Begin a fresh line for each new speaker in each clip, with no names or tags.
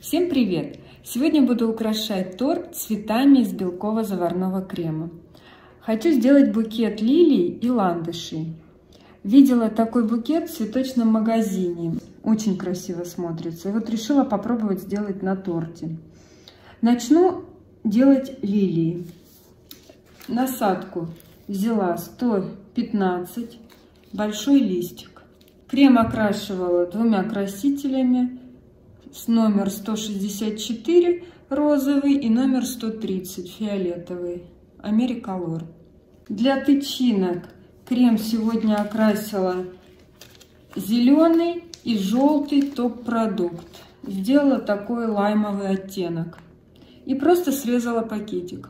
Всем привет! Сегодня буду украшать торт цветами из белково-заварного крема. Хочу сделать букет лилий и ландышей. Видела такой букет в цветочном магазине. Очень красиво смотрится. И вот решила попробовать сделать на торте. Начну делать лилии. Насадку взяла 115, большой листик. Крем окрашивала двумя красителями. С номер 164 розовый и номер 130 фиолетовый, Америколор. Для тычинок крем сегодня окрасила зеленый и желтый топ-продукт. Сделала такой лаймовый оттенок. И просто срезала пакетик.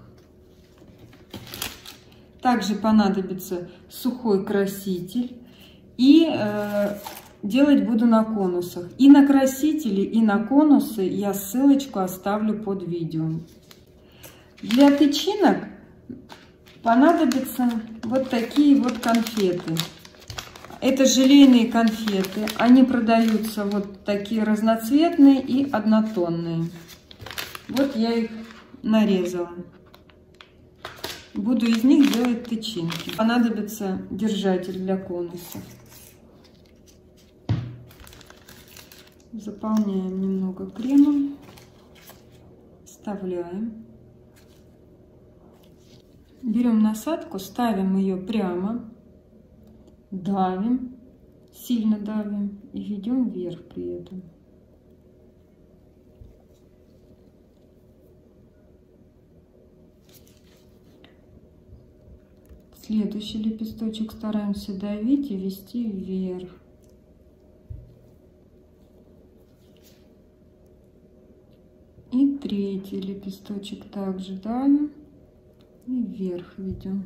Также понадобится сухой краситель и делать буду на конусах. И на красители, и на конусы я ссылочку оставлю под видео. Для тычинок понадобятся вот такие вот конфеты. Это желейные конфеты. Они продаются вот такие разноцветные и однотонные. Вот я их нарезала. Буду из них делать тычинки. Понадобится держатель для конусов. Заполняем немного кремом, вставляем. Берем насадку, ставим ее прямо, давим, сильно давим и ведем вверх при этом. Следующий лепесточек стараемся давить и вести вверх. И третий лепесточек также давим и вверх ведем.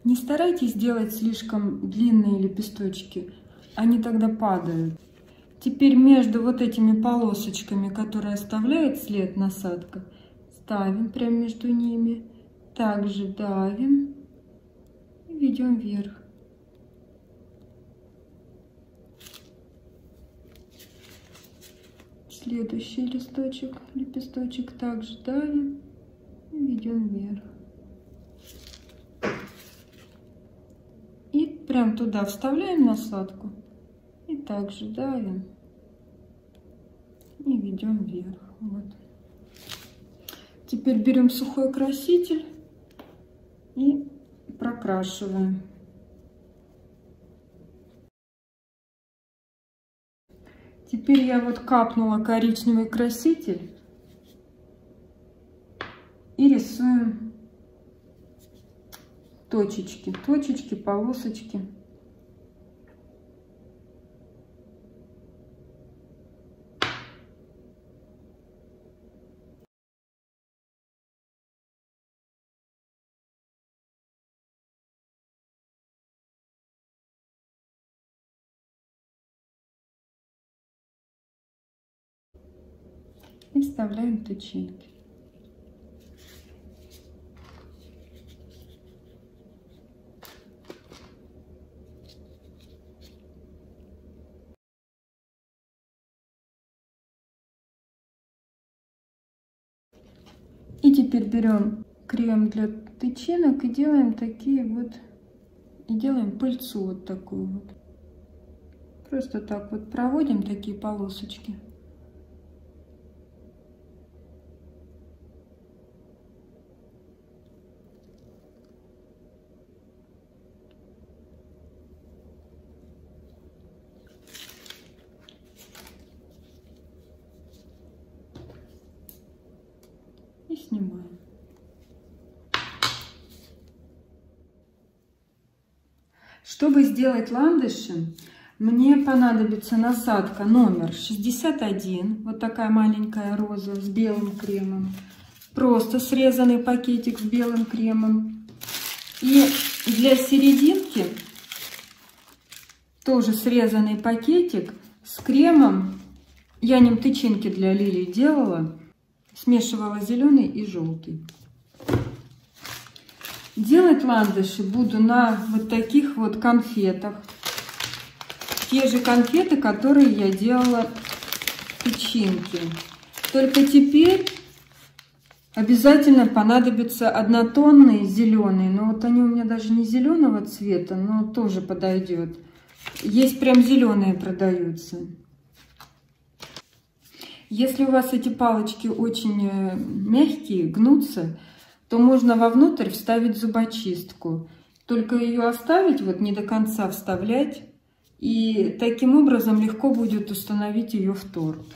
Не старайтесь делать слишком длинные лепесточки, они тогда падают. Теперь между вот этими полосочками, которые оставляет след насадка, ставим прямо между ними, также давим и ведем вверх. Следующий лепесточек также давим и ведем вверх. И прям туда вставляем насадку и также давим и ведем вверх. Вот. Теперь берем сухой краситель и прокрашиваем. Теперь я вот капнула коричневый краситель и рисуем точечки, полосочки. И вставляем тычинки. И теперь берем крем для тычинок и делаем такие вот, и делаем пыльцу вот такую вот. Просто так вот проводим такие полосочки. И снимаем. Чтобы сделать ландыши, мне понадобится насадка номер 61, вот такая маленькая роза с белым кремом, просто срезанный пакетик с белым кремом. И для серединки тоже срезанный пакетик с кремом. Я ним тычинки для лилий делала. Смешивала зеленый и желтый. Делать ландыши буду на вот таких вот конфетах. Те же конфеты, которые я делала тычинки. Только теперь обязательно понадобятся однотонные зеленые. Но вот они у меня даже не зеленого цвета, но тоже подойдет. Есть прям зеленые продаются. Если у вас эти палочки очень мягкие, гнутся, то можно вовнутрь вставить зубочистку. Только ее оставить, вот не до конца вставлять. И таким образом легко будет установить ее в торт.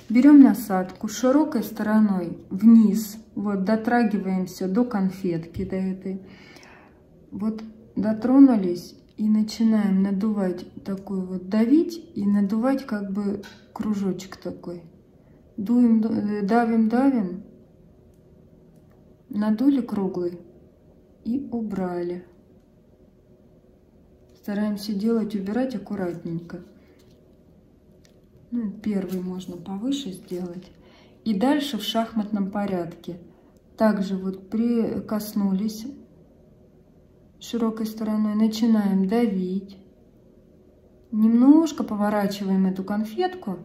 Берем насадку широкой стороной вниз. Вот дотрагиваемся до конфетки, до этой. Вот дотронулись и начинаем надувать такой вот, давить и надувать как бы кружочек такой. Дуем, давим, давим. Надули круглый и убрали. Стараемся делать, убирать аккуратненько. Ну, первый можно повыше сделать. И дальше в шахматном порядке. Также вот прикоснулись широкой стороной, начинаем давить. Немножко поворачиваем эту конфетку.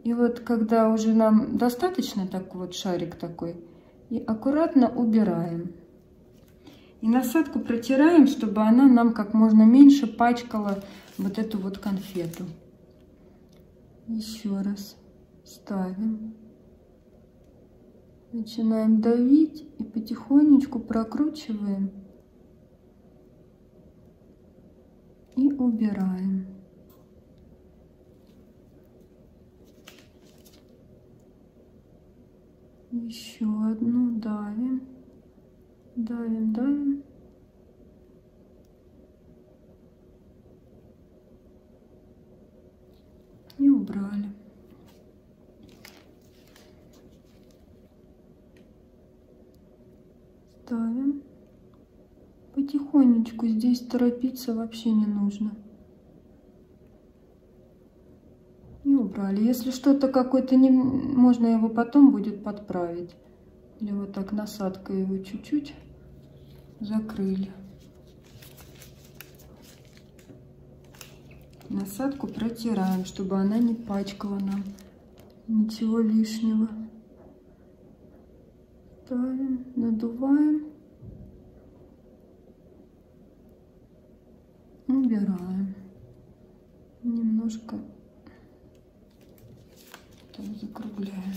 И вот когда уже нам достаточно, так вот шарик такой, и аккуратно убираем. И насадку протираем, чтобы она нам как можно меньше пачкала вот эту вот конфету. Еще раз ставим. Начинаем давить и потихонечку прокручиваем. И убираем. Еще одну давим. Давим, давим. И убрали. Ставим. Потихонечку, здесь торопиться вообще не нужно. И убрали. Если что-то какое-то не... можно его потом будет подправить. Или вот так насадкой его чуть-чуть закрыли. Насадку протираем, чтобы она не пачкала нам ничего лишнего. Ставим, надуваем. Убираем. Немножко так закругляем.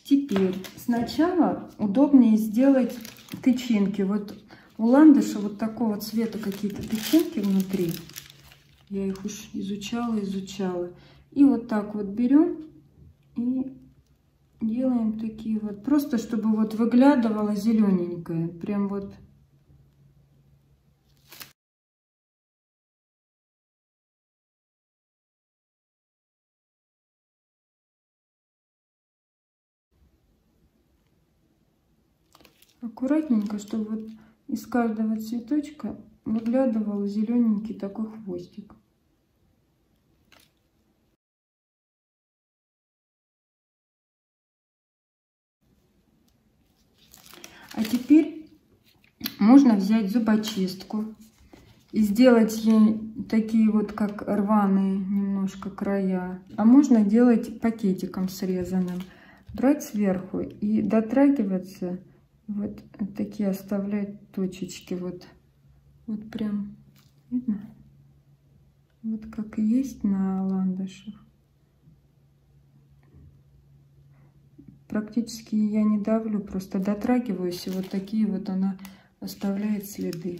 Теперь сначала удобнее сделать тычинки. Вот у ландыша вот такого цвета какие-то тычинки внутри. Я их уж изучала. И вот так вот берем и делаем такие вот. Просто чтобы вот выглядывало зелененькое. Прям вот. Аккуратненько, чтобы вот из каждого цветочка выглядывал зелененький такой хвостик. А теперь можно взять зубочистку и сделать ей такие вот как рваные немножко края. А можно делать пакетиком срезанным. Брать сверху и дотрагиваться, вот такие оставлять точечки. Вот прям видно? Вот как и есть на ландышах. Практически я не давлю, просто дотрагиваюсь, и вот такие вот она оставляет следы,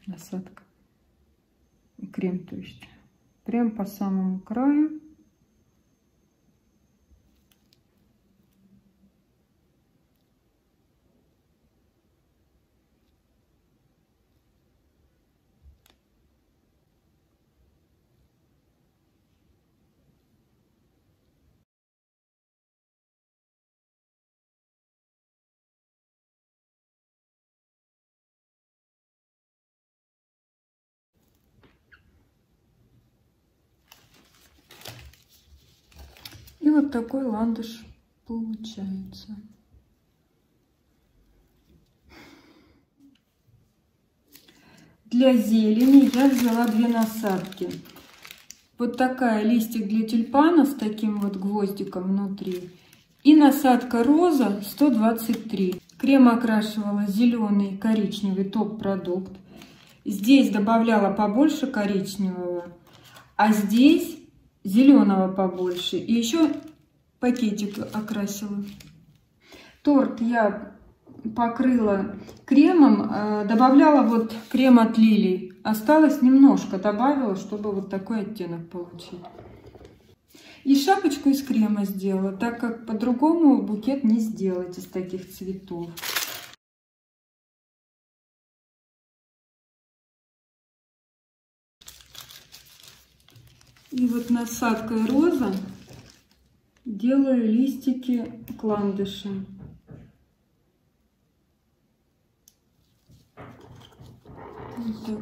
насадка. И крем, то есть прям по самому краю. И вот такой ландыш получается. Для зелени я взяла 2 насадки. Вот такая листик для тюльпана с таким вот гвоздиком внутри. И насадка роза 123. Крем окрашивала зеленый, коричневый топ-продукт. Здесь добавляла побольше коричневого, а здесь зеленого побольше. И еще пакетик окрасила. Торт я покрыла кремом, добавляла вот крем от лилий. Осталось немножко, добавила, чтобы вот такой оттенок получить. И шапочку из крема сделала, так как по-другому букет не сделать из таких цветов. И вот насадкой роза делаю листики к ландышам. Вот так.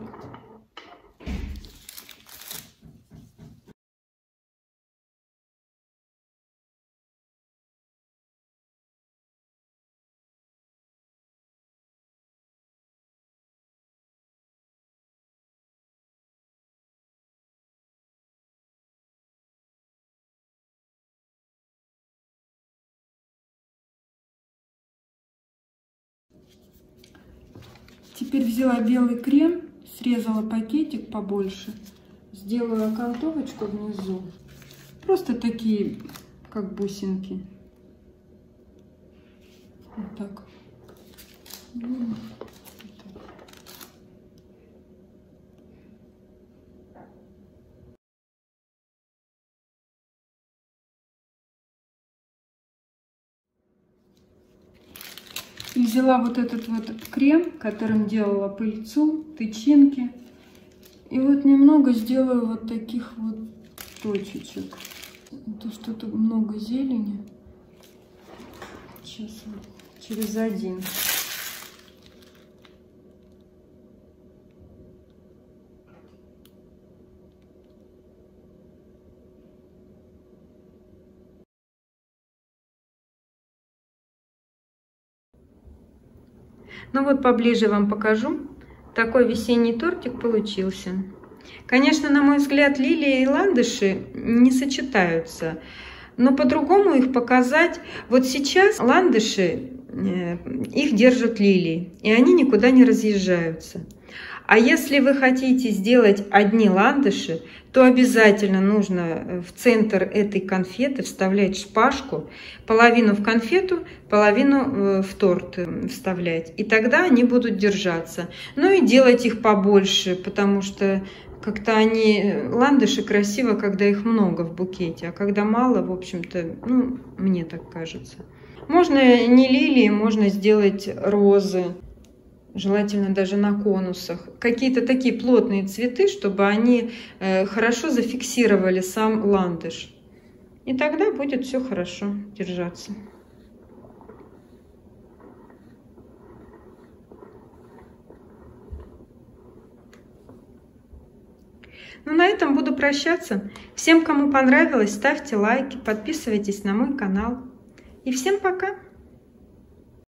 Теперь взяла белый крем, срезала пакетик побольше, сделаю окантовочку внизу. Просто такие, как бусинки. Вот так. И взяла вот этот вот крем, которым делала пыльцу, тычинки. И вот немного сделаю вот таких вот точечек. То, что тут много зелени. Сейчас вот через один. Ну вот поближе вам покажу. Такой весенний тортик получился. Конечно, на мой взгляд, лилии и ландыши не сочетаются. Но по-другому их показать. Вот сейчас ландыши, их держат лилии. И они никуда не разъезжаются. А если вы хотите сделать одни ландыши, то обязательно нужно в центр этой конфеты вставлять шпажку, половину в конфету, половину в торт вставлять. И тогда они будут держаться. Ну и делать их побольше, потому что как-то они, ландыши, красиво, когда их много в букете, а когда мало, в общем-то, ну, мне так кажется. Можно не лилии, можно сделать розы. Желательно даже на конусах. Какие-то такие плотные цветы, чтобы они хорошо зафиксировали сам ландыш. И тогда будет все хорошо держаться. Ну, на этом буду прощаться. Всем, кому понравилось, ставьте лайки, подписывайтесь на мой канал. И всем пока!